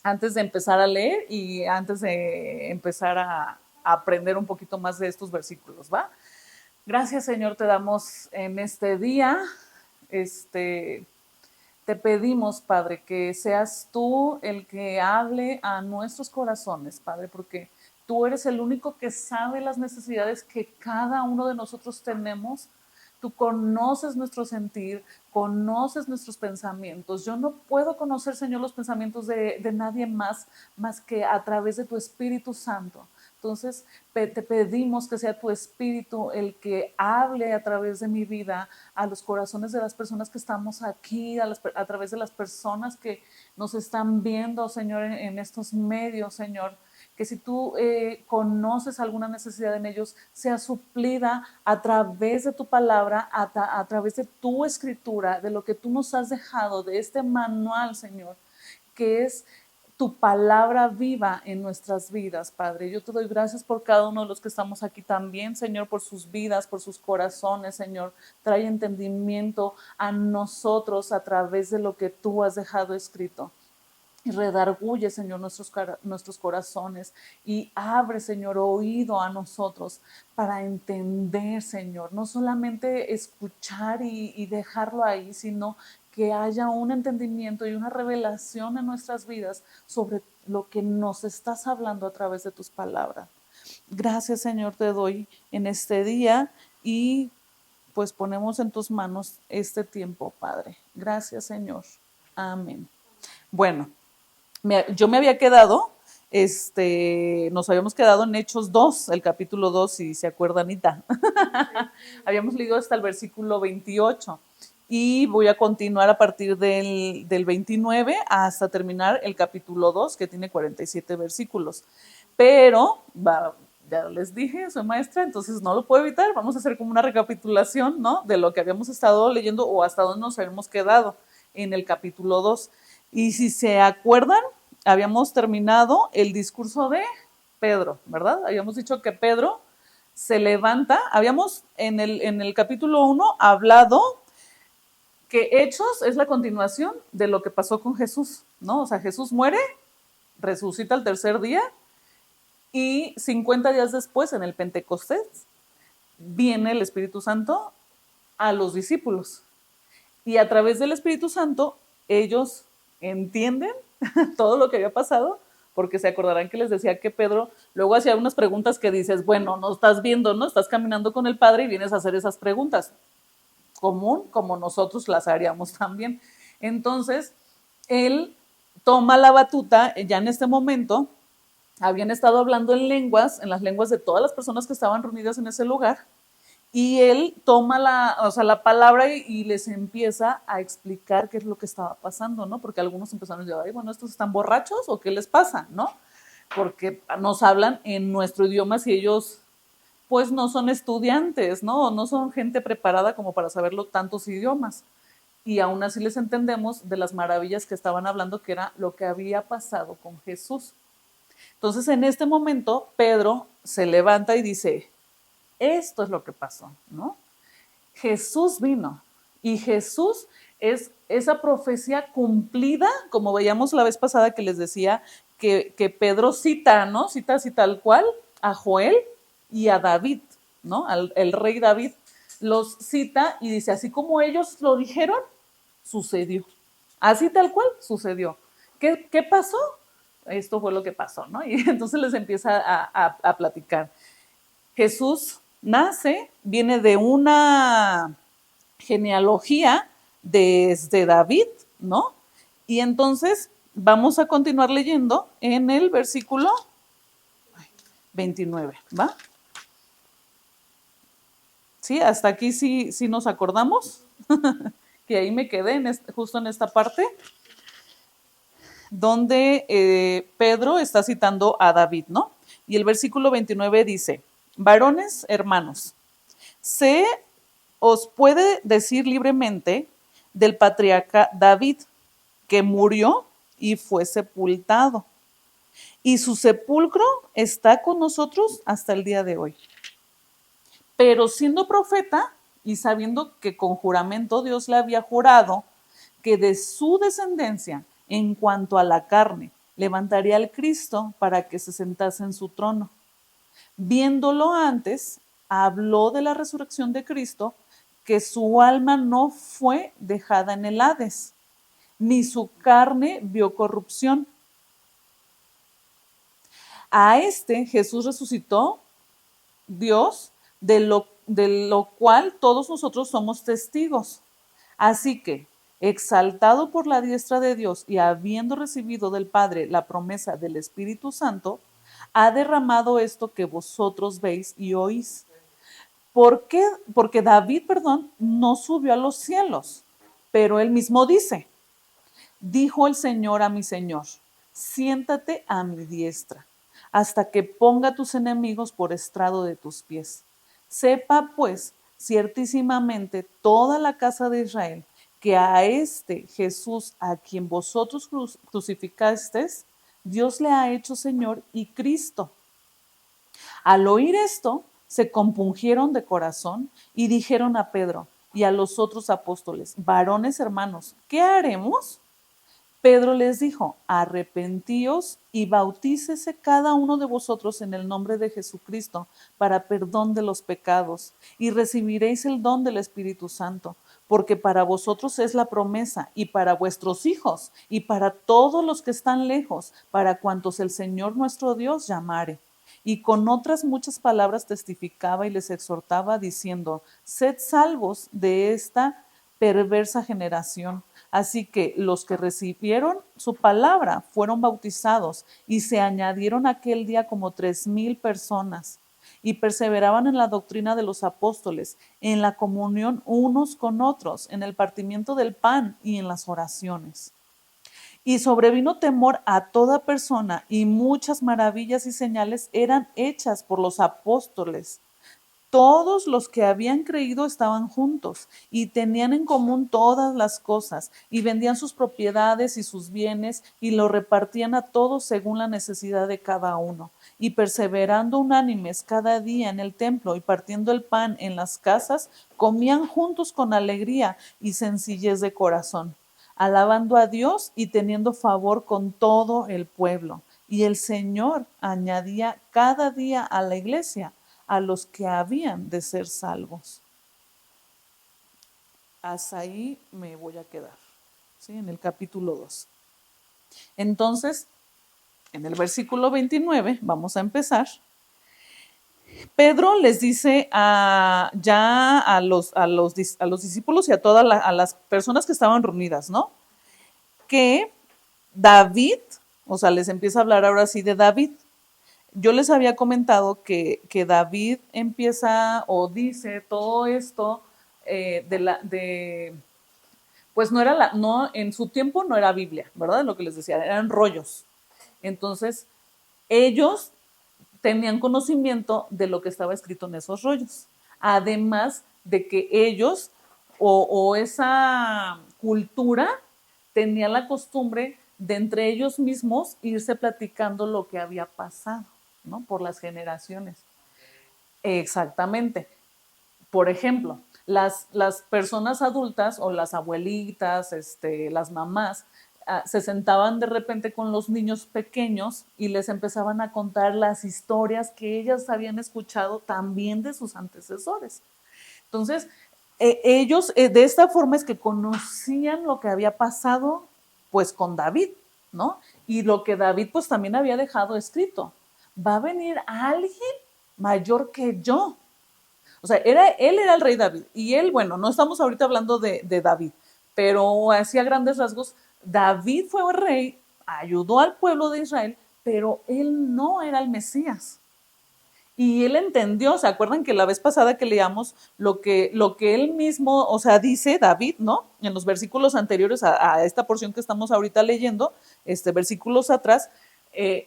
antes de empezar a leer y antes de empezar a aprender un poquito más de estos versículos, ¿va? Gracias, Señor, te damos en este día. Este, Te pedimos, Padre, que seas tú el que hable a nuestros corazones, Padre, porque tú eres el único que sabe las necesidades que cada uno de nosotros tenemos. Tú conoces nuestro sentir, conoces nuestros pensamientos. Yo no puedo conocer, Señor, los pensamientos de nadie más que a través de tu Espíritu Santo. Entonces, te pedimos que sea tu Espíritu el que hable a través de mi vida a los corazones de las personas que estamos aquí, a través de las personas que nos están viendo, Señor, en estos medios, Señor. Que si tú conoces alguna necesidad en ellos, sea suplida a través de tu palabra, a través de tu escritura, de lo que tú nos has dejado, de este manual, Señor, que es tu palabra viva en nuestras vidas, Padre. Yo te doy gracias por cada uno de los que estamos aquí también, Señor, por sus vidas, por sus corazones, Señor. Trae entendimiento a nosotros a través de lo que tú has dejado escrito. Y redarguye, Señor, nuestros corazones y abre, Señor, oído a nosotros para entender, Señor, no solamente escuchar y dejarlo ahí, sino que haya un entendimiento y una revelación en nuestras vidas sobre lo que nos estás hablando a través de tus palabras. Gracias, Señor, te doy en este día y pues ponemos en tus manos este tiempo, Padre. Gracias, Señor. Amén. Bueno, yo me había quedado, nos habíamos quedado en Hechos 2, el capítulo 2, si se acuerda Anita. Habíamos leído hasta el versículo 28 y voy a continuar a partir del 29 hasta terminar el capítulo 2, que tiene 47 versículos. Pero, ya les dije, soy maestra, entonces no lo puedo evitar. Vamos a hacer como una recapitulación, ¿no? De lo que habíamos estado leyendo o hasta dónde nos habíamos quedado en el capítulo 2. Y si se acuerdan, habíamos terminado el discurso de Pedro, ¿verdad? Habíamos dicho que Pedro se levanta, habíamos en el capítulo 1 hablado que Hechos es la continuación de lo que pasó con Jesús, ¿no? O sea, Jesús muere, resucita el tercer día y 50 días después, en el Pentecostés, viene el Espíritu Santo a los discípulos. Y a través del Espíritu Santo, ellos entienden todo lo que había pasado, porque se acordarán que les decía que Pedro luego hacía unas preguntas que dices, bueno, no estás viendo, ¿no? Estás caminando con el Padre y vienes a hacer esas preguntas. Común, como nosotros las haríamos también. Entonces, él toma la batuta ya en este momento. Habían estado hablando en lenguas, en las lenguas de todas las personas que estaban reunidas en ese lugar, y él toma la palabra y les empieza a explicar qué es lo que estaba pasando, ¿no? Porque algunos empezaron a decir, ay, bueno, ¿estos están borrachos o qué les pasa, no? Porque nos hablan en nuestro idioma si ellos, pues, no son estudiantes, ¿no? No son gente preparada como para saberlo tantos idiomas. Y aún así les entendemos de las maravillas que estaban hablando, que era lo que había pasado con Jesús. Entonces, en este momento, Pedro se levanta y dice, esto es lo que pasó, ¿no? Jesús vino y Jesús es esa profecía cumplida, como veíamos la vez pasada que les decía que Pedro cita, ¿no? Cita así tal cual a Joel y a David, ¿no? El rey David los cita y dice, así como ellos lo dijeron, sucedió. Así tal cual sucedió. ¿Qué pasó? Esto fue lo que pasó, ¿no? Y entonces les empieza a platicar. Jesús nace, viene de una genealogía desde David, ¿no? Y entonces vamos a continuar leyendo en el versículo 29, ¿va? Sí, hasta aquí sí nos acordamos, que ahí me quedé justo en esta parte, donde Pedro está citando a David, ¿no? Y el versículo 29 dice, varones hermanos, se os puede decir libremente del patriarca David, que murió y fue sepultado. Y su sepulcro está con nosotros hasta el día de hoy. Pero siendo profeta y sabiendo que con juramento Dios le había jurado que de su descendencia, en cuanto a la carne, levantaría al Cristo para que se sentase en su trono. Viéndolo antes, habló de la resurrección de Cristo, que su alma no fue dejada en el Hades, ni su carne vio corrupción. A este Jesús resucitó Dios, de lo cual todos nosotros somos testigos. Así que, exaltado por la diestra de Dios y habiendo recibido del Padre la promesa del Espíritu Santo, ha derramado esto que vosotros veis y oís. ¿Por qué? Porque David, no subió a los cielos, pero él mismo dice, dijo el Señor a mi Señor, siéntate a mi diestra, hasta que ponga a tus enemigos por estrado de tus pies. Sepa, pues, ciertísimamente toda la casa de Israel, que a este Jesús, a quien vosotros crucificasteis, Dios le ha hecho Señor y Cristo. Al oír esto, se compungieron de corazón y dijeron a Pedro y a los otros apóstoles, varones hermanos, ¿qué haremos? Pedro les dijo, arrepentíos y bautícese cada uno de vosotros en el nombre de Jesucristo para perdón de los pecados y recibiréis el don del Espíritu Santo, porque para vosotros es la promesa y para vuestros hijos y para todos los que están lejos, para cuantos el Señor nuestro Dios llamare. Y con otras muchas palabras testificaba y les exhortaba diciendo, sed salvos de esta perversa generación. Así que los que recibieron su palabra fueron bautizados y se añadieron aquel día como 3,000 personas y perseveraban en la doctrina de los apóstoles, en la comunión unos con otros, en el partimiento del pan y en las oraciones. Y sobrevino temor a toda persona y muchas maravillas y señales eran hechas por los apóstoles. Todos los que habían creído estaban juntos y tenían en común todas las cosas y vendían sus propiedades y sus bienes y lo repartían a todos según la necesidad de cada uno. Y perseverando unánimes cada día en el templo y partiendo el pan en las casas, comían juntos con alegría y sencillez de corazón, alabando a Dios y teniendo favor con todo el pueblo. Y el Señor añadía cada día a la iglesia a los que habían de ser salvos. Hasta ahí me voy a quedar, ¿sí? En el capítulo 2. Entonces, en el versículo 29, vamos a empezar. Pedro les dice ya a los discípulos y a todas a las personas que estaban reunidas, ¿no? Que David, o sea, les empieza a hablar ahora sí de David. Yo les había comentado que David empieza o dice todo esto pues no era no, en su tiempo no era Biblia, ¿verdad? Lo que les decía, eran rollos. Entonces, ellos tenían conocimiento de lo que estaba escrito en esos rollos. Además de que ellos o esa cultura tenía la costumbre de entre ellos mismos irse platicando lo que había pasado, ¿no? Por las generaciones. Exactamente. Por ejemplo, las personas adultas o las abuelitas, las mamás, se sentaban de repente con los niños pequeños y les empezaban a contar las historias que ellas habían escuchado también de sus antecesores. Entonces, ellos de esta forma es que conocían lo que había pasado pues con David, ¿no? Y lo que David pues también había dejado escrito. Va a venir alguien mayor que yo. O sea, él era el rey David. Y él, bueno, no estamos ahorita hablando de David, pero así a grandes rasgos, David fue el rey, ayudó al pueblo de Israel, pero él no era el Mesías. Y él entendió, ¿se acuerdan que la vez pasada que leíamos lo que él mismo, o sea, dice David, ¿no? En los versículos anteriores a esta porción que estamos ahorita leyendo, versículos atrás,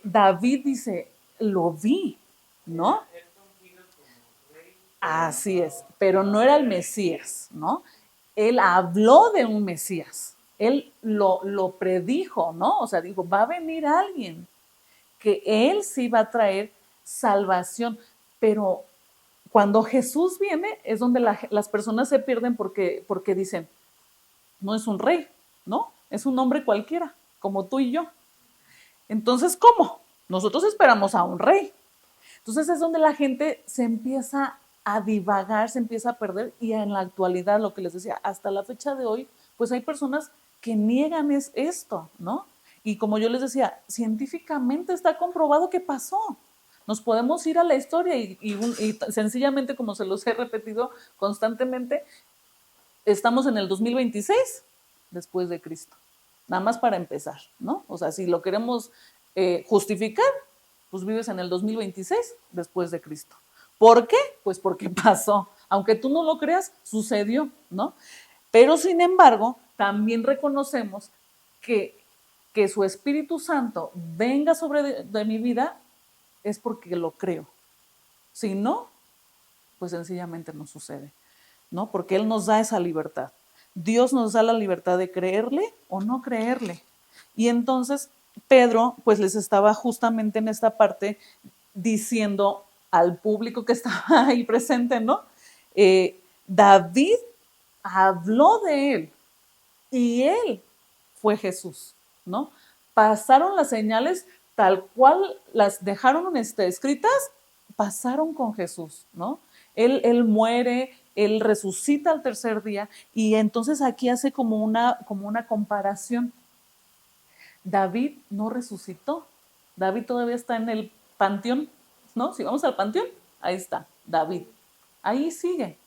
David dice, lo vi, ¿no? Así es, pero no era el Mesías, ¿no? Él habló de un Mesías, él lo predijo, ¿no? O sea, dijo, va a venir alguien que él sí va a traer salvación, pero cuando Jesús viene es donde las personas se pierden porque dicen, no es un rey, ¿no? Es un hombre cualquiera, como tú y yo. Entonces, ¿cómo? Nosotros esperamos a un rey. Entonces es donde la gente se empieza a divagar, se empieza a perder, y en la actualidad, lo que les decía, hasta la fecha de hoy, pues hay personas que niegan esto, ¿no? Y como yo les decía, científicamente está comprobado que pasó. Nos podemos ir a la historia y sencillamente, como se los he repetido constantemente, estamos en el 2026 después de Cristo. Nada más para empezar, ¿no? O sea, si lo queremos justificar, pues vives en el 2026 después de Cristo. ¿Por qué? Pues porque pasó. Aunque tú no lo creas, sucedió, ¿no? Pero sin embargo, también reconocemos que, que su Espíritu Santo venga sobre de mi vida es porque lo creo. Si no, pues sencillamente no sucede, ¿no? Porque Él nos da esa libertad. Dios nos da la libertad de creerle o no creerle. Y entonces Pedro, pues les estaba justamente en esta parte diciendo al público que estaba ahí presente, ¿no? David habló de él y él fue Jesús, ¿no? Pasaron las señales tal cual las dejaron escritas, pasaron con Jesús, ¿no? Él muere, él resucita al tercer día, y entonces aquí hace como una comparación. David no resucitó, David todavía está en el panteón, ¿no? Si vamos al panteón, ahí está, David, ahí sigue.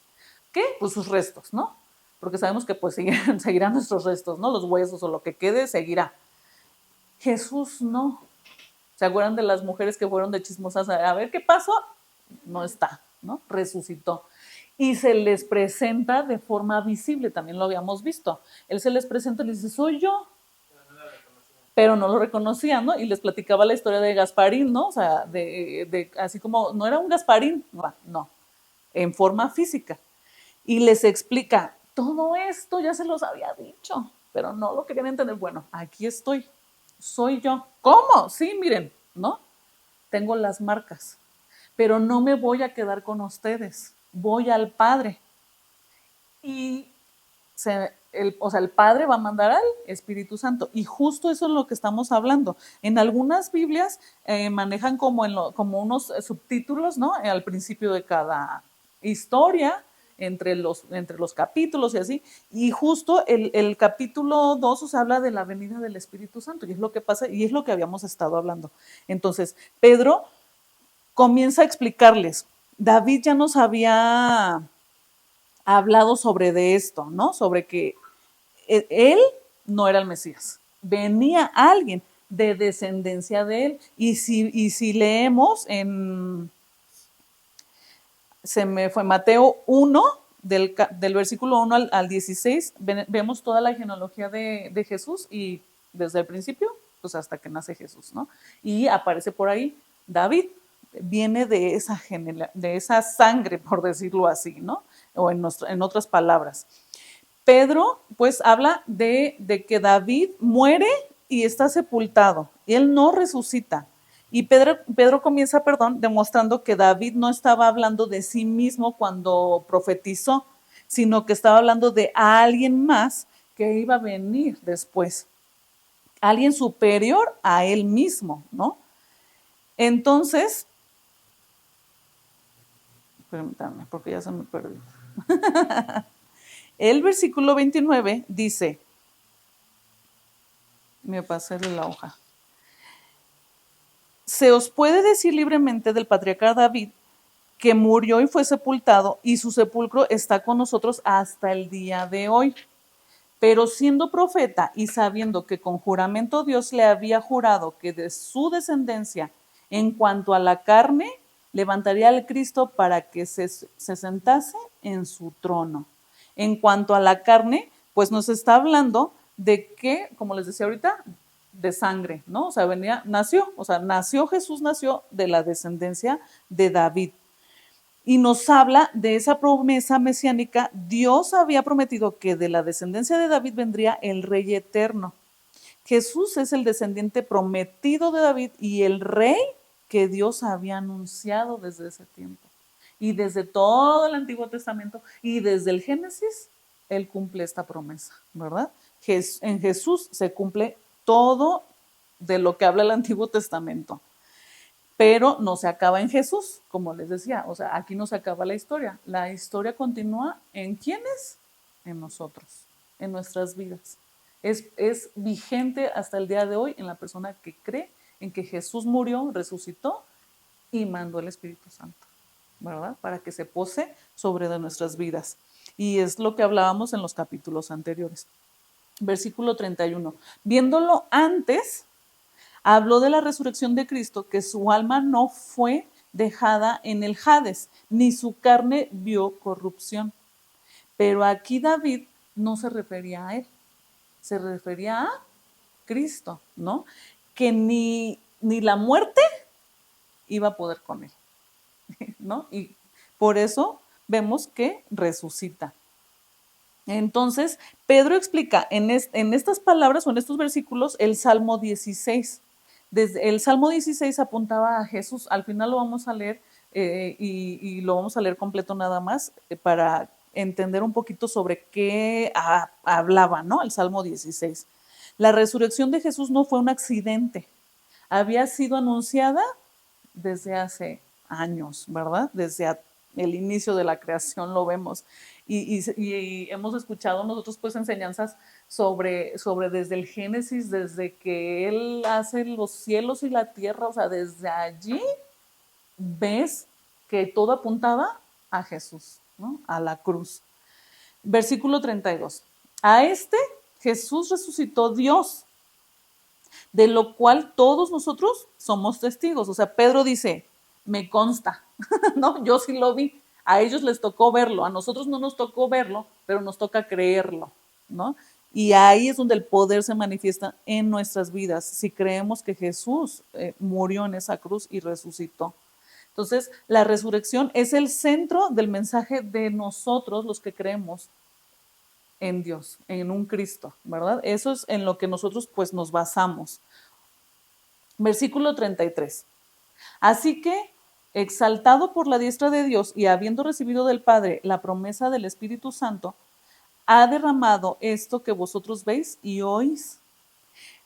¿Qué? Pues sus restos, ¿no? Porque sabemos que pues seguirán nuestros restos, ¿no? Los huesos o lo que quede seguirá. Jesús no. ¿Se acuerdan de las mujeres que fueron de chismosas a ver qué pasó? No está, ¿no? Resucitó. Y se les presenta de forma visible, también lo habíamos visto. Él se les presenta y les dice, soy yo. Pero no lo reconocían, ¿no? Y les platicaba la historia de Gasparín, ¿no? O sea, así como, no era un Gasparín, no, en forma física. Y les explica, todo esto ya se los había dicho, pero no lo querían entender. Bueno, aquí estoy, soy yo. ¿Cómo? Sí, miren, ¿no? Tengo las marcas, pero no me voy a quedar con ustedes, voy al Padre. Y el Padre va a mandar al Espíritu Santo. Y justo eso es lo que estamos hablando. En algunas Biblias manejan como unos subtítulos, ¿no? Al principio de cada historia, entre los capítulos y así. Y justo el capítulo 2 o sea, habla de la venida del Espíritu Santo. Y es lo que pasa, y es lo que habíamos estado hablando. Entonces, Pedro comienza a explicarles. David ya nos había hablado sobre de esto, ¿no? Sobre que él no era el Mesías. Venía alguien de descendencia de él. Y si leemos se me fue Mateo 1, del versículo 1 al 16, vemos toda la genealogía de Jesús, y desde el principio, pues hasta que nace Jesús, ¿no? Y aparece por ahí David, viene de esa sangre, por decirlo así, ¿no? O en otras palabras. Pedro, pues, habla de que David muere y está sepultado, y él no resucita. Y Pedro comienza, demostrando que David no estaba hablando de sí mismo cuando profetizó, sino que estaba hablando de alguien más que iba a venir después, alguien superior a él mismo, ¿no? Entonces, permítanme, porque ya se me perdió. El versículo 29 dice, me pasé de la hoja. Se os puede decir libremente del patriarca David que murió y fue sepultado, y su sepulcro está con nosotros hasta el día de hoy. Pero siendo profeta y sabiendo que con juramento Dios le había jurado que de su descendencia, en cuanto a la carne, levantaría al Cristo para que se sentase en su trono. En cuanto a la carne, pues nos está hablando de que, como les decía ahorita, de sangre, ¿no? O sea, Jesús nació de la descendencia de David. Y nos habla de esa promesa mesiánica. Dios había prometido que de la descendencia de David vendría el Rey eterno. Jesús es el descendiente prometido de David y el Rey que Dios había anunciado desde ese tiempo. Y desde todo el Antiguo Testamento y desde el Génesis, Él cumple esta promesa, ¿verdad? En Jesús se cumple todo de lo que habla el Antiguo Testamento. Pero no se acaba en Jesús, como les decía. O sea, aquí no se acaba la historia. La historia continúa en ¿quiénes? En nosotros, en nuestras vidas. Es vigente hasta el día de hoy en la persona que cree en que Jesús murió, resucitó y mandó el Espíritu Santo, ¿verdad? Para que se pose sobre de nuestras vidas. Y es lo que hablábamos en los capítulos anteriores. Versículo 31. Viéndolo antes, habló de la resurrección de Cristo, que su alma no fue dejada en el Hades, ni su carne vio corrupción. Pero aquí David no se refería a él, se refería a Cristo, ¿no? Que ni la muerte iba a poder con él, ¿no? Y por eso vemos que resucita. Entonces, Pedro explica en estas palabras o en estos versículos el Salmo 16. Desde el Salmo 16 apuntaba a Jesús. Al final lo vamos a leer y lo vamos a leer completo nada más para entender un poquito sobre qué hablaba, ¿no? El Salmo 16. La resurrección de Jesús no fue un accidente. Había sido anunciada desde hace años, ¿verdad? Desde el inicio de la creación lo vemos. Y hemos escuchado nosotros pues enseñanzas sobre desde el Génesis, desde que Él hace los cielos y la tierra, o sea, desde allí ves que todo apuntaba a Jesús, ¿no? A la cruz. Versículo 32. A este Jesús resucitó Dios, de lo cual todos nosotros somos testigos. O sea, Pedro dice, me consta, ¿no? Yo sí lo vi. A ellos les tocó verlo, a nosotros no nos tocó verlo, pero nos toca creerlo, ¿no? Y ahí es donde el poder se manifiesta en nuestras vidas, si creemos que Jesús murió en esa cruz y resucitó. Entonces, la resurrección es el centro del mensaje de nosotros, los que creemos en Dios, en un Cristo, ¿verdad? Eso es en lo que nosotros pues nos basamos. Versículo 33. Así que, exaltado por la diestra de Dios y habiendo recibido del Padre la promesa del Espíritu Santo, ha derramado esto que vosotros veis y oís.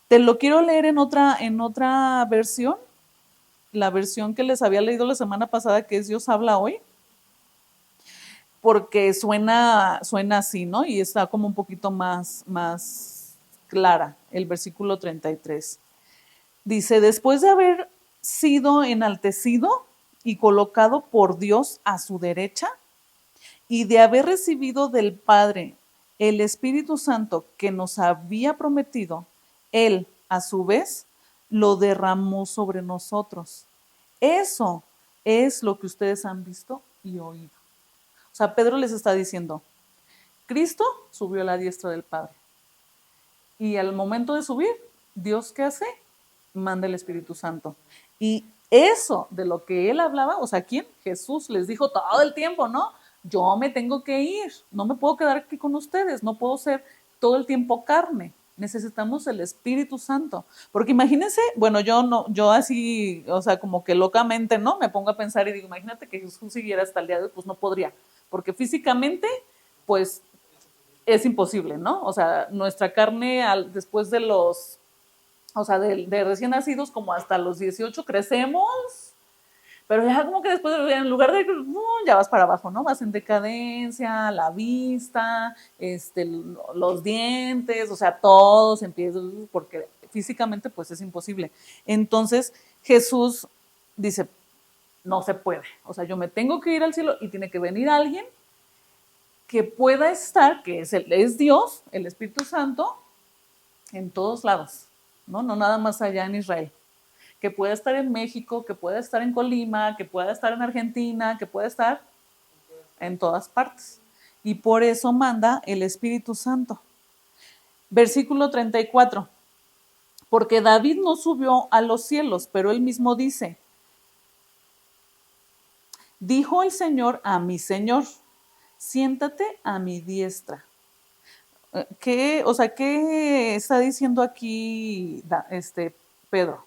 Te lo quiero leer en otra versión, la versión que les había leído la semana pasada, que es Dios habla hoy, porque suena así, ¿no? Y está como un poquito más clara, el versículo 33. Dice, después de haber sido enaltecido y colocado por Dios a su derecha, y de haber recibido del Padre el Espíritu Santo que nos había prometido, Él, a su vez, lo derramó sobre nosotros. Eso es lo que ustedes han visto y oído. O sea, Pedro les está diciendo, Cristo subió a la diestra del Padre. Y al momento de subir, ¿Dios qué hace? Manda el Espíritu Santo. Y eso de lo que él hablaba, o sea, ¿quién? Jesús les dijo todo el tiempo, ¿no? Yo me tengo que ir, no me puedo quedar aquí con ustedes, no puedo ser todo el tiempo carne. Necesitamos el Espíritu Santo. Porque imagínense, bueno, yo así, o sea, como que locamente, ¿no? Me pongo a pensar y digo, imagínate que Jesús siguiera hasta el día de hoy, pues no podría. Porque físicamente, pues es imposible, ¿no? O sea, nuestra carne después de los, o sea, de recién nacidos como hasta los 18 crecemos, pero ya como que después, en lugar de, ya vas para abajo, ¿no? Vas en decadencia, la vista, los dientes, o sea, todo se empieza, porque físicamente pues es imposible. Entonces Jesús dice, no se puede, o sea, yo me tengo que ir al cielo y tiene que venir alguien que pueda estar, que es Dios, el Espíritu Santo, en todos lados, ¿no? No nada más allá en Israel. Que pueda estar en México, que pueda estar en Colima, que pueda estar en Argentina, que pueda estar en todas partes. Y por eso manda el Espíritu Santo. Versículo 34. Porque David no subió a los cielos, pero él mismo dice, dijo el Señor a mi Señor, siéntate a mi diestra. ¿Qué está diciendo aquí Pedro?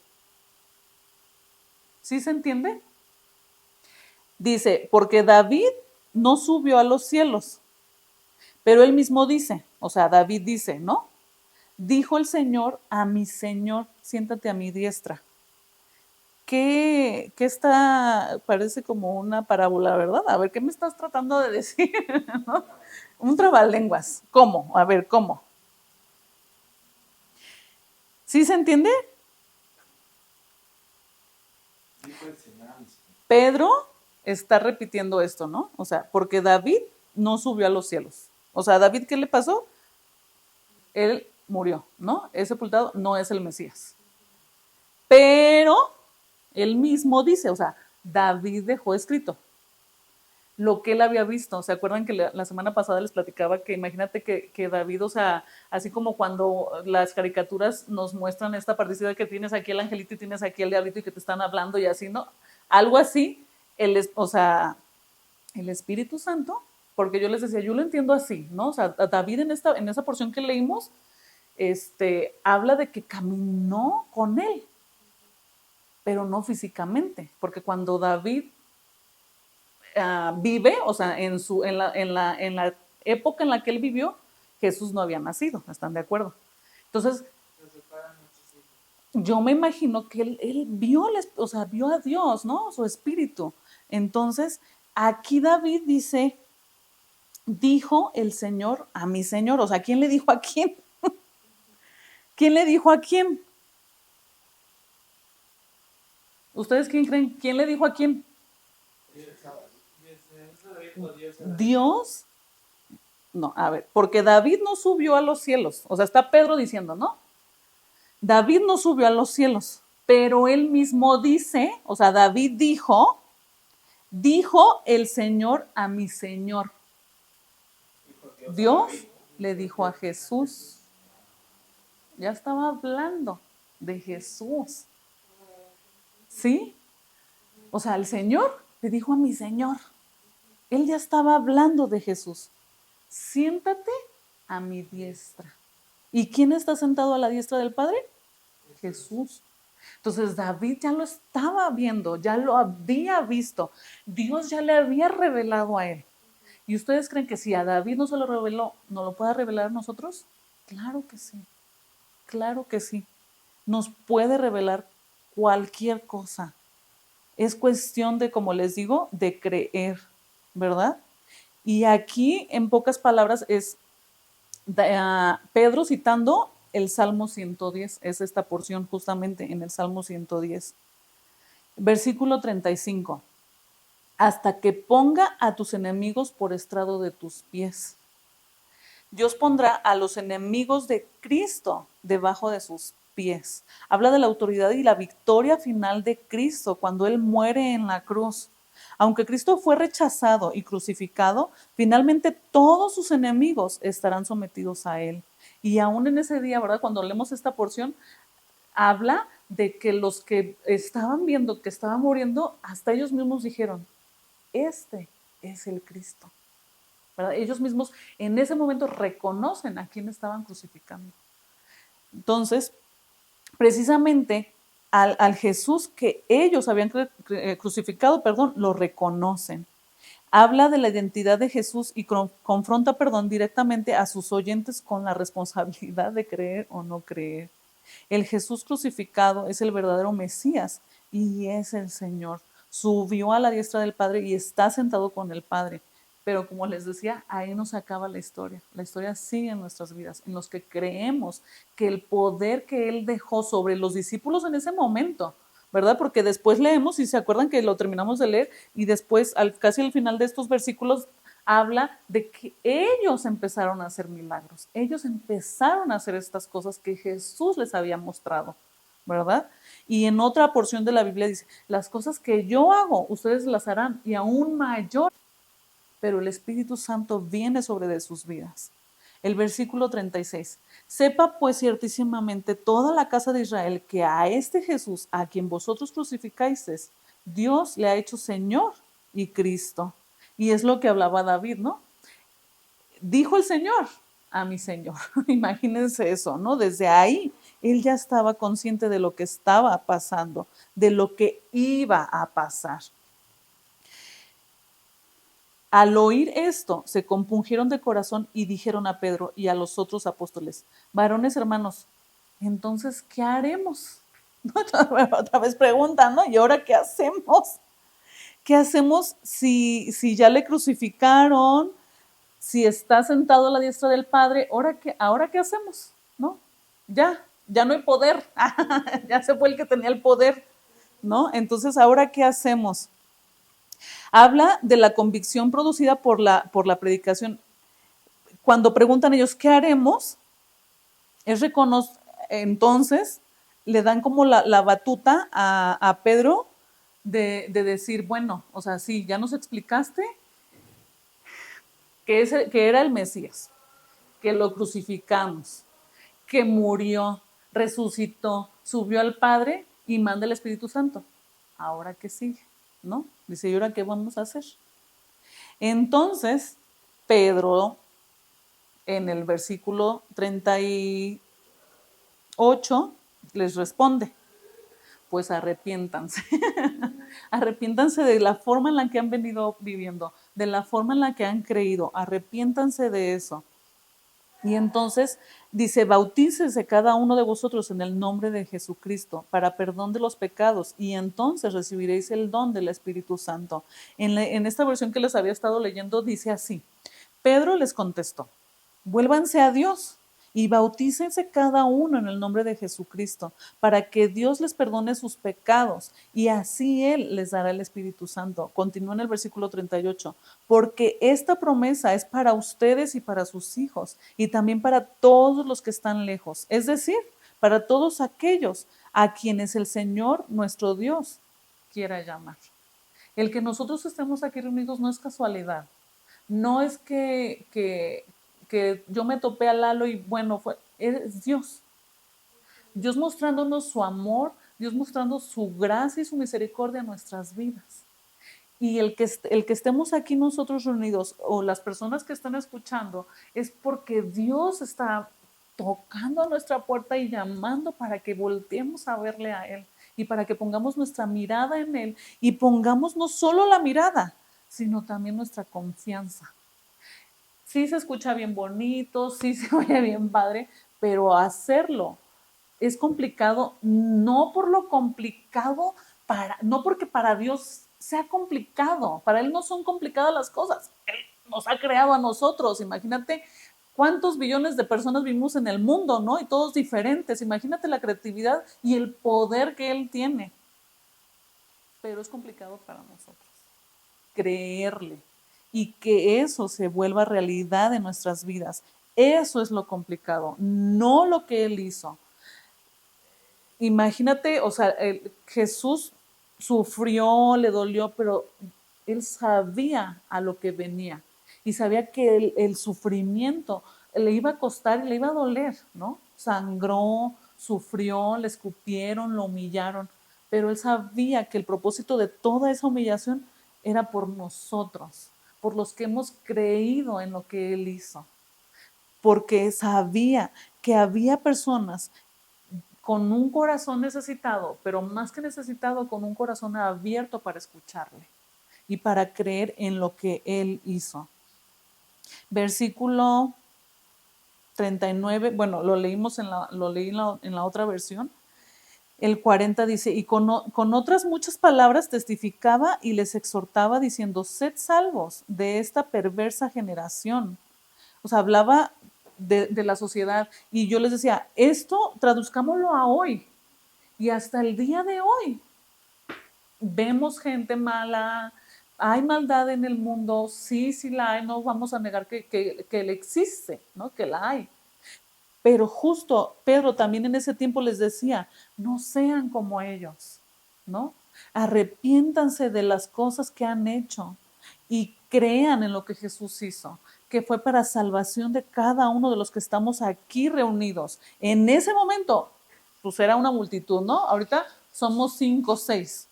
¿Sí se entiende? Dice, porque David no subió a los cielos, pero él mismo dice, o sea, David dice, ¿no? dijo el Señor a mi Señor, siéntate a mi diestra. ¿Qué está? Parece como una parábola, ¿verdad? A ver, ¿qué me estás tratando de decir? ¿No? Un trabalenguas. ¿Cómo? A ver, ¿cómo? ¿Sí se entiende? Pedro está repitiendo esto, ¿no? O sea, porque David no subió a los cielos. O sea, David, ¿qué le pasó? Él murió, ¿no? Es sepultado, no es el Mesías. Pero él mismo dice, o sea, David dejó escrito lo que él había visto. ¿Se acuerdan que la semana pasada les platicaba que imagínate que David, o sea, así como cuando las caricaturas nos muestran esta partida que tienes aquí el angelito y tienes aquí el diablito y que te están hablando y así, ¿no? Algo así, o sea, el Espíritu Santo, porque yo les decía, yo lo entiendo así, ¿no? O sea, David en esa porción que leímos, habla de que caminó con él, pero no físicamente, porque cuando David vive, o sea, en la época en la que él vivió, Jesús no había nacido, ¿están de acuerdo? Entonces, yo me imagino que él vio, o sea, vio a Dios, ¿no? Su espíritu. Entonces, aquí David dice, dijo el Señor a mi Señor, o sea, ¿quién le dijo a quién? ¿Quién le dijo a quién? ¿Ustedes quién creen? ¿Quién le dijo a quién? Dios. No, a ver, porque David no subió a los cielos. O sea, está Pedro diciendo, ¿no? David no subió a los cielos, pero él mismo dice, o sea, David dijo el Señor a mi Señor. Dios le dijo a Jesús. Ya estaba hablando de Jesús. ¿Sí? O sea, el Señor le dijo a mi Señor. Él ya estaba hablando de Jesús. Siéntate a mi diestra. ¿Y quién está sentado a la diestra del Padre? Jesús. Entonces David ya lo estaba viendo, ya lo había visto. Dios ya le había revelado a él. ¿Y ustedes creen que si a David no se lo reveló, ¿no lo puede revelar a nosotros? Claro que sí, claro que sí. Nos puede revelar cualquier cosa. Es cuestión de, como les digo, de creer, ¿verdad? Y aquí, en pocas palabras, es Pedro citando el Salmo 110, es esta porción justamente en el Salmo 110. Versículo 35. Hasta que ponga a tus enemigos por estrado de tus pies. Dios pondrá a los enemigos de Cristo debajo de sus pies. Habla de la autoridad y la victoria final de Cristo cuando Él muere en la cruz. Aunque Cristo fue rechazado y crucificado, finalmente todos sus enemigos estarán sometidos a Él. Y aún en ese día, ¿verdad? Cuando leemos esta porción, habla de que los que estaban viendo que estaba muriendo, hasta ellos mismos dijeron, este es el Cristo. ¿Verdad? Ellos mismos en ese momento reconocen a quién estaban crucificando. Entonces, precisamente al Jesús que ellos habían crucificado, lo reconocen. Habla de la identidad de Jesús y confronta, directamente a sus oyentes con la responsabilidad de creer o no creer. El Jesús crucificado es el verdadero Mesías y es el Señor. Subió a la diestra del Padre y está sentado con el Padre. Pero como les decía, ahí no se acaba la historia. La historia sigue en nuestras vidas, en los que creemos que el poder que Él dejó sobre los discípulos en ese momento, ¿verdad? Porque después leemos, y se acuerdan que lo terminamos de leer, y después, casi al final de estos versículos, habla de que ellos empezaron a hacer milagros. Ellos empezaron a hacer estas cosas que Jesús les había mostrado, ¿verdad? Y en otra porción de la Biblia dice, las cosas que yo hago, ustedes las harán, y aún mayor, pero el Espíritu Santo viene sobre de sus vidas. El versículo 36. Sepa pues ciertísimamente toda la casa de Israel que a este Jesús, a quien vosotros crucificáis, Dios le ha hecho Señor y Cristo. Y es lo que hablaba David, ¿no? Dijo el Señor a mi Señor. Imagínense eso, ¿no? Desde ahí él ya estaba consciente de lo que estaba pasando, de lo que iba a pasar. Al oír esto, se compungieron de corazón y dijeron a Pedro y a los otros apóstoles: varones hermanos, entonces, ¿qué haremos? Otra vez preguntan, ¿no? ¿Y ahora qué hacemos? ¿Qué hacemos si ya le crucificaron? Si está sentado a la diestra del Padre, ¿ahora qué hacemos? ¿No? Ya no hay poder. Ya se fue el que tenía el poder, ¿no? Entonces, ¿ahora qué hacemos? Habla de la convicción producida por la predicación. Cuando preguntan ellos, ¿qué haremos? Entonces le dan como la batuta a Pedro de decir, bueno, o sea, sí, ya nos explicaste que era el Mesías, que lo crucificamos, que murió, resucitó, subió al Padre y manda el Espíritu Santo. ¿Ahora qué sigue? ¿No? Dice, ¿y ahora qué vamos a hacer? Entonces, Pedro, en el versículo 38, les responde, pues arrepiéntanse. Arrepiéntanse de la forma en la que han venido viviendo, de la forma en la que han creído. Arrepiéntanse de eso. Y entonces dice, bautícese cada uno de vosotros en el nombre de Jesucristo para perdón de los pecados y entonces recibiréis el don del Espíritu Santo. En esta versión que les había estado leyendo dice así, Pedro les contestó, vuélvanse a Dios y bautícense cada uno en el nombre de Jesucristo para que Dios les perdone sus pecados y así Él les dará el Espíritu Santo. Continúa en el versículo 38, porque esta promesa es para ustedes y para sus hijos y también para todos los que están lejos, es decir, para todos aquellos a quienes el Señor nuestro Dios quiera llamar. El que nosotros estemos aquí reunidos no es casualidad, no es que yo me topé a Lalo y bueno, es Dios. Dios mostrándonos su amor, Dios mostrando su gracia y su misericordia en nuestras vidas. Y el que estemos aquí nosotros reunidos o las personas que están escuchando es porque Dios está tocando a nuestra puerta y llamando para que volteemos a verle a Él y para que pongamos nuestra mirada en Él y pongamos no solo la mirada, sino también nuestra confianza. Sí se escucha bien bonito, sí se oye bien padre, pero hacerlo es complicado, no por lo complicado, no porque para Dios sea complicado, para Él no son complicadas las cosas, Él nos ha creado a nosotros, imagínate cuántos billones de personas vivimos en el mundo, ¿no? Y todos diferentes, imagínate la creatividad y el poder que Él tiene, pero es complicado para nosotros creerle y que eso se vuelva realidad en nuestras vidas. Eso es lo complicado, no lo que Él hizo. Imagínate, o sea, Jesús sufrió, le dolió, pero Él sabía a lo que venía y sabía que el sufrimiento le iba a costar y le iba a doler, ¿no? Sangró, sufrió, le escupieron, lo humillaron, pero Él sabía que el propósito de toda esa humillación era por nosotros, por los que hemos creído en lo que Él hizo, porque sabía que había personas con un corazón necesitado, pero más que necesitado, con un corazón abierto para escucharle y para creer en lo que Él hizo. Versículo 39, bueno, lo leí en la otra versión. El 40 dice, y con otras muchas palabras testificaba y les exhortaba diciendo, sed salvos de esta perversa generación. O sea, hablaba de la sociedad y yo les decía, esto traduzcámoslo a hoy y hasta el día de hoy. Vemos gente mala, hay maldad en el mundo, sí la hay, no vamos a negar que le existe, ¿no? Que la hay. Pero justo Pedro también en ese tiempo les decía, no sean como ellos, ¿no? Arrepiéntanse de las cosas que han hecho y crean en lo que Jesús hizo, que fue para salvación de cada uno de los que estamos aquí reunidos. En ese momento, pues era una multitud, ¿no? Ahorita somos 5 o 6,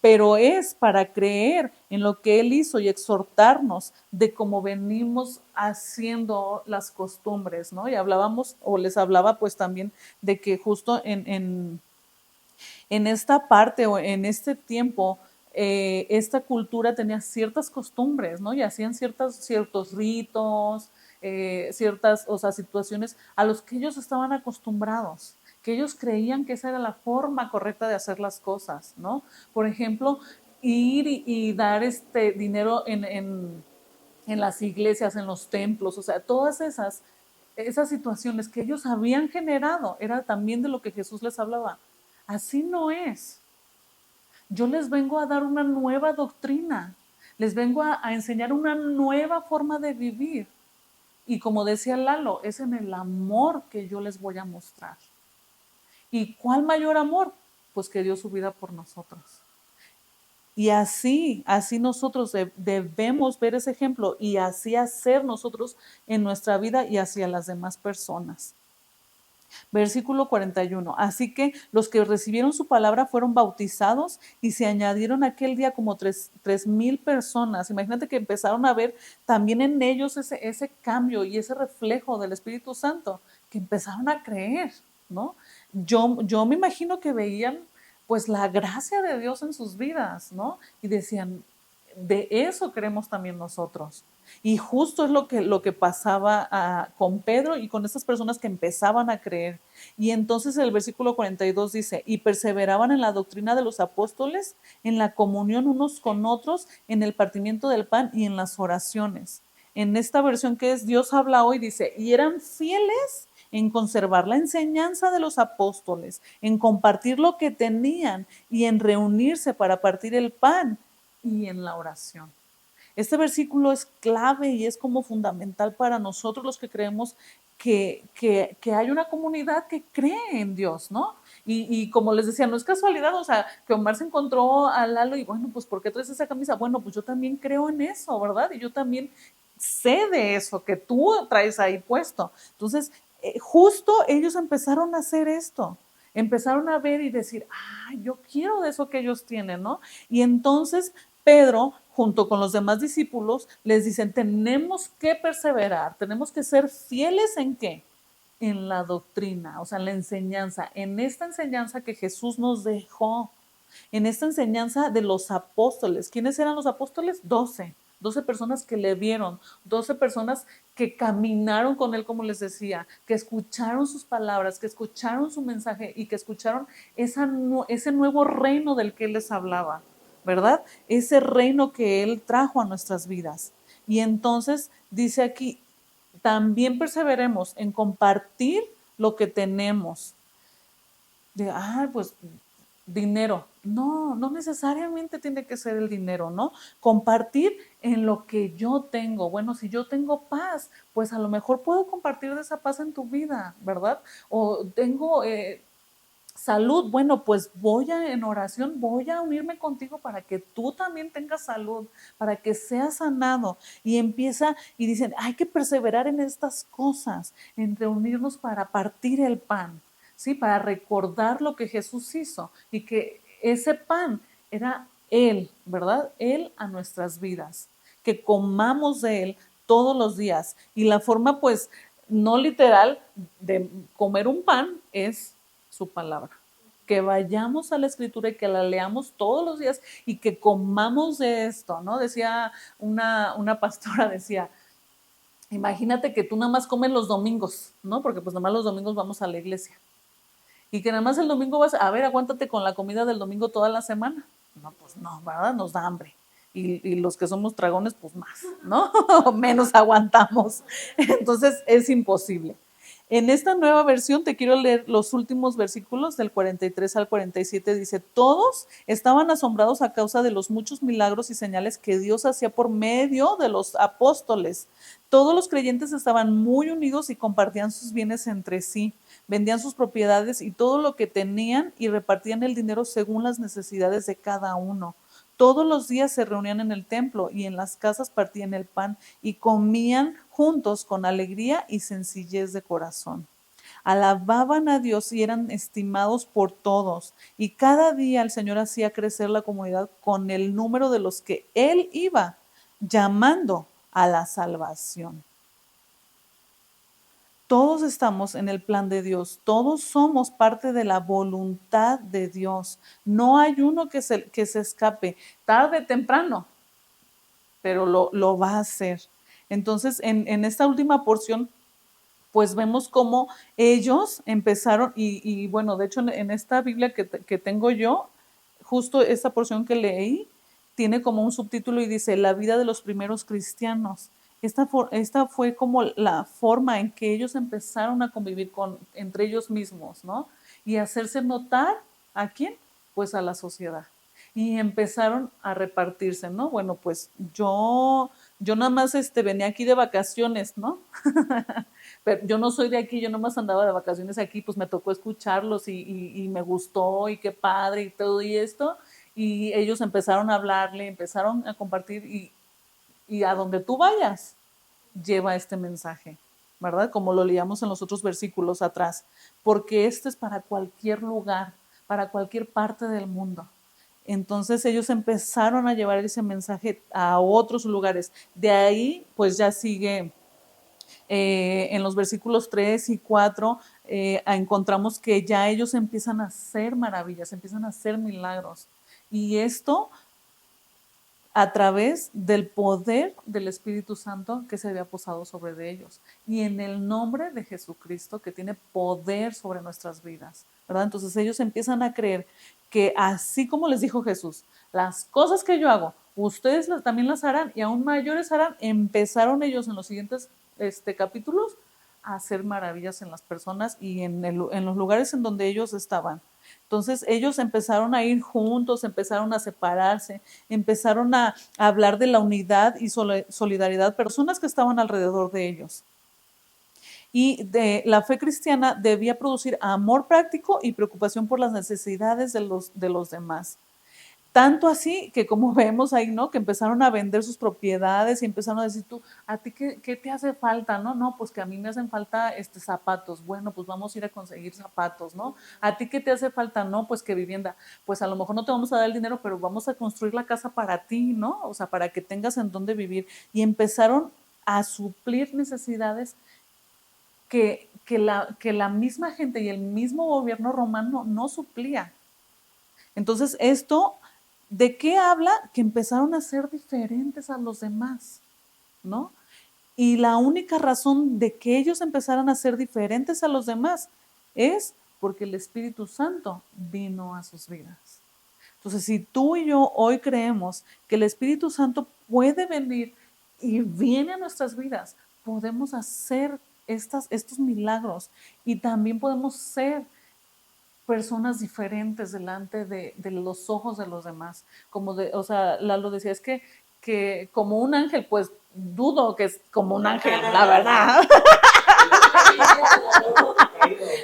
pero es para creer en lo que Él hizo y exhortarnos de cómo venimos haciendo las costumbres, ¿no? Y hablábamos, o les hablaba pues también de que justo en esta parte o en este tiempo esta cultura tenía ciertas costumbres, ¿no? Y hacían ciertos ritos, ciertas, o sea, situaciones a los que ellos estaban acostumbrados, que ellos creían que esa era la forma correcta de hacer las cosas, ¿no? Por ejemplo, ir y dar este dinero en las iglesias, en los templos, o sea, todas esas situaciones que ellos habían generado, era también de lo que Jesús les hablaba. Así no es. Yo les vengo a dar una nueva doctrina, les vengo a enseñar una nueva forma de vivir. Y como decía Lalo, es en el amor que yo les voy a mostrar. ¿Y cuál mayor amor? Pues que dio su vida por nosotros. Y así nosotros debemos ver ese ejemplo y así hacer nosotros en nuestra vida y hacia las demás personas. Versículo 41. Así que los que recibieron su palabra fueron bautizados y se añadieron aquel día como 3,000 personas. Imagínate que empezaron a ver también en ellos ese cambio y ese reflejo del Espíritu Santo, que empezaron a creer, ¿no? Yo me imagino que veían pues la gracia de Dios en sus vidas, ¿no? Y decían, de eso queremos también nosotros. Y justo es lo que pasaba con Pedro y con estas personas que empezaban a creer. Y entonces el versículo 42 dice, y perseveraban en la doctrina de los apóstoles, en la comunión unos con otros, en el partimiento del pan y en las oraciones. En esta versión que es Dios habla hoy, dice, y eran fieles en conservar la enseñanza de los apóstoles, en compartir lo que tenían y en reunirse para partir el pan y en la oración. Este versículo es clave y es como fundamental para nosotros los que creemos que hay una comunidad que cree en Dios, ¿no? Y como les decía, no es casualidad, o sea, que Omar se encontró a Lalo y bueno, pues ¿por qué traes esa camisa? Bueno, pues yo también creo en eso, ¿verdad? Y yo también sé de eso que tú traes ahí puesto. Entonces, justo ellos empezaron a hacer esto. Empezaron a ver y decir, ah, yo quiero de eso que ellos tienen, ¿no? Y entonces Pedro, junto con los demás discípulos, les dicen, tenemos que perseverar, tenemos que ser fieles en qué? En la doctrina, o sea, en la enseñanza, en esta enseñanza que Jesús nos dejó, en esta enseñanza de los apóstoles. ¿Quiénes eran los apóstoles? 12 personas que le vieron, 12 personas que caminaron con él, como les decía, que escucharon sus palabras, que escucharon su mensaje y que escucharon ese nuevo reino del que él les hablaba, ¿verdad? Ese reino que él trajo a nuestras vidas. Y entonces dice aquí, también perseveremos en compartir lo que tenemos. Pues dinero. No, no necesariamente tiene que ser el dinero, ¿no? Compartir en lo que yo tengo. Bueno, si yo tengo paz, pues a lo mejor puedo compartir de esa paz en tu vida, ¿verdad? O tengo salud, bueno, pues en oración, voy a unirme contigo para que tú también tengas salud, para que seas sanado. Y empieza y dicen, hay que perseverar en estas cosas, en reunirnos para partir el pan, ¿sí? Para recordar lo que Jesús hizo y que ese pan era Él, ¿verdad? Él a nuestras vidas, que comamos de Él todos los días. Y la forma, pues, no literal de comer un pan es su palabra. Que vayamos a la escritura y que la leamos todos los días y que comamos de esto, ¿no? Decía una pastora, decía, imagínate que tú nada más comes los domingos, ¿no? Porque pues nada más los domingos vamos a la iglesia. Y que nada más el domingo vas, a ver, aguántate con la comida del domingo toda la semana. No, pues no, ¿verdad? Nos da hambre. Y los que somos dragones, pues más, ¿no? Menos aguantamos. Entonces es imposible. En esta nueva versión te quiero leer los últimos versículos del 43 al 47. Dice, todos estaban asombrados a causa de los muchos milagros y señales que Dios hacía por medio de los apóstoles. Todos los creyentes estaban muy unidos y compartían sus bienes entre sí, vendían sus propiedades y todo lo que tenían y repartían el dinero según las necesidades de cada uno. Todos los días se reunían en el templo y en las casas partían el pan y comían juntos con alegría y sencillez de corazón. Alababan a Dios y eran estimados por todos. Y cada día el Señor hacía crecer la comunidad con el número de los que Él iba llamando a la salvación. todos estamos en el plan de Dios, todos somos parte de la voluntad de Dios. No hay uno que se escape, tarde o temprano, pero lo va a hacer. Entonces, en esta última porción, pues vemos cómo ellos empezaron, y bueno, de hecho en esta Biblia que tengo yo, justo esta porción que leí, tiene como un subtítulo y dice, la vida de los primeros cristianos. Esta fue como la forma en que ellos empezaron a convivir entre ellos mismos, ¿no? Y hacerse notar, ¿a quién? Pues a la sociedad. Y empezaron a repartirse, ¿no? Bueno, pues yo nada más venía aquí de vacaciones, ¿no? Pero yo no soy de aquí, yo nomás andaba de vacaciones aquí, pues me tocó escucharlos y me gustó y qué padre y todo y esto. Y ellos empezaron a hablarle, empezaron a compartir y a donde tú vayas, lleva este mensaje, ¿verdad? Como lo leíamos en los otros versículos atrás, porque este es para cualquier lugar, para cualquier parte del mundo. Entonces ellos empezaron a llevar ese mensaje a otros lugares. De ahí, pues ya sigue en los versículos 3 y 4, encontramos que ya ellos empiezan a hacer maravillas, empiezan a hacer milagros. Y esto a través del poder del Espíritu Santo que se había posado sobre de ellos. Y en el nombre de Jesucristo, que tiene poder sobre nuestras vidas, ¿verdad? Entonces ellos empiezan a creer que así como les dijo Jesús, las cosas que yo hago, ustedes también las harán y aún mayores harán. Empezaron ellos en los siguientes capítulos a hacer maravillas en las personas y en los lugares en donde ellos estaban. Entonces ellos empezaron a ir juntos, empezaron a separarse, empezaron a hablar de la unidad y solidaridad, personas que estaban alrededor de ellos. Y la fe cristiana debía producir amor práctico y preocupación por las necesidades de los demás. Tanto así que como vemos ahí, ¿no? Que empezaron a vender sus propiedades y empezaron a decir tú, ¿a ti qué te hace falta? No, no, pues que a mí me hacen falta zapatos. Bueno, pues vamos a ir a conseguir zapatos, ¿no? ¿A ti qué te hace falta? No, pues que vivienda. Pues a lo mejor no te vamos a dar el dinero, pero vamos a construir la casa para ti, ¿no? O sea, para que tengas en dónde vivir. Y empezaron a suplir necesidades que la misma gente y el mismo gobierno romano no suplía. Entonces, esto, ¿de qué habla? Que empezaron a ser diferentes a los demás, ¿no? Y la única razón de que ellos empezaran a ser diferentes a los demás es porque el Espíritu Santo vino a sus vidas. Entonces, si tú y yo hoy creemos que el Espíritu Santo puede venir y viene a nuestras vidas, podemos hacer estos milagros y también podemos ser personas diferentes delante de los ojos de los demás. O sea, Lalo decía, es que como un ángel, pues dudo que es como un ángel, la verdad.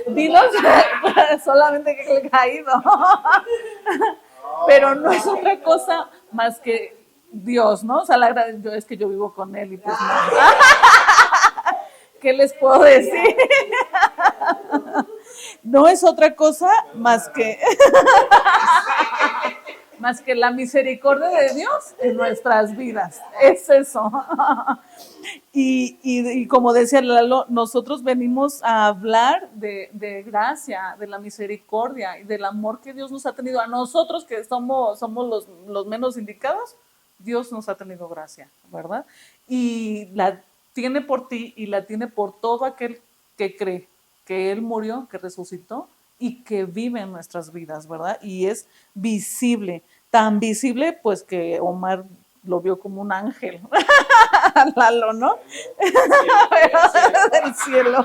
Dinos solamente que el caído. Pero no es otra cosa más que Dios, ¿no? O sea, es que yo vivo con él y pues no. ¿Qué les puedo decir? No es otra cosa más que la misericordia de Dios en nuestras vidas. Es eso. Y como decía Lalo, nosotros venimos a hablar de gracia, de la misericordia y del amor que Dios nos ha tenido a nosotros, que somos los menos indicados. Dios nos ha tenido gracia, ¿verdad? Y la tiene por ti y la tiene por todo aquel que cree que Él murió, que resucitó y que vive en nuestras vidas, ¿verdad? Y es visible, tan visible pues que Omar lo vio como un ángel, Lalo, ¿no? Del cielo.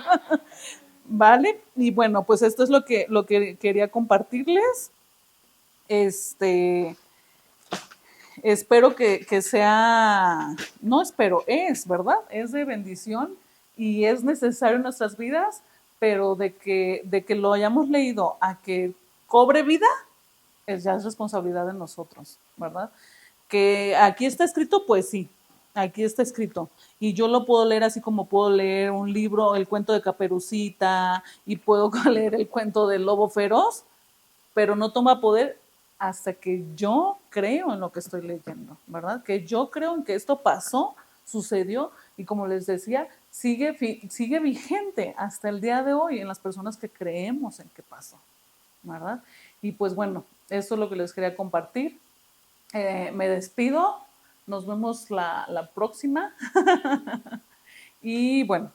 ¿Vale? Y bueno, pues esto es lo que quería compartirles. Espero que sea, no espero, es, ¿verdad? Es de bendición y es necesario en nuestras vidas, pero de que lo hayamos leído a que cobre vida, ya es responsabilidad de nosotros, ¿verdad? Que aquí está escrito, pues sí, aquí está escrito. Y yo lo puedo leer así como puedo leer un libro, el cuento de Caperucita, y puedo leer el cuento del lobo feroz, pero no toma poder hasta que yo creo en lo que estoy leyendo, ¿verdad? Que yo creo en que esto pasó, sucedió, y como les decía, sigue vigente hasta el día de hoy en las personas que creemos en qué pasó, ¿verdad? Y pues bueno, eso es lo que les quería compartir. Me despido, nos vemos la próxima. Y bueno,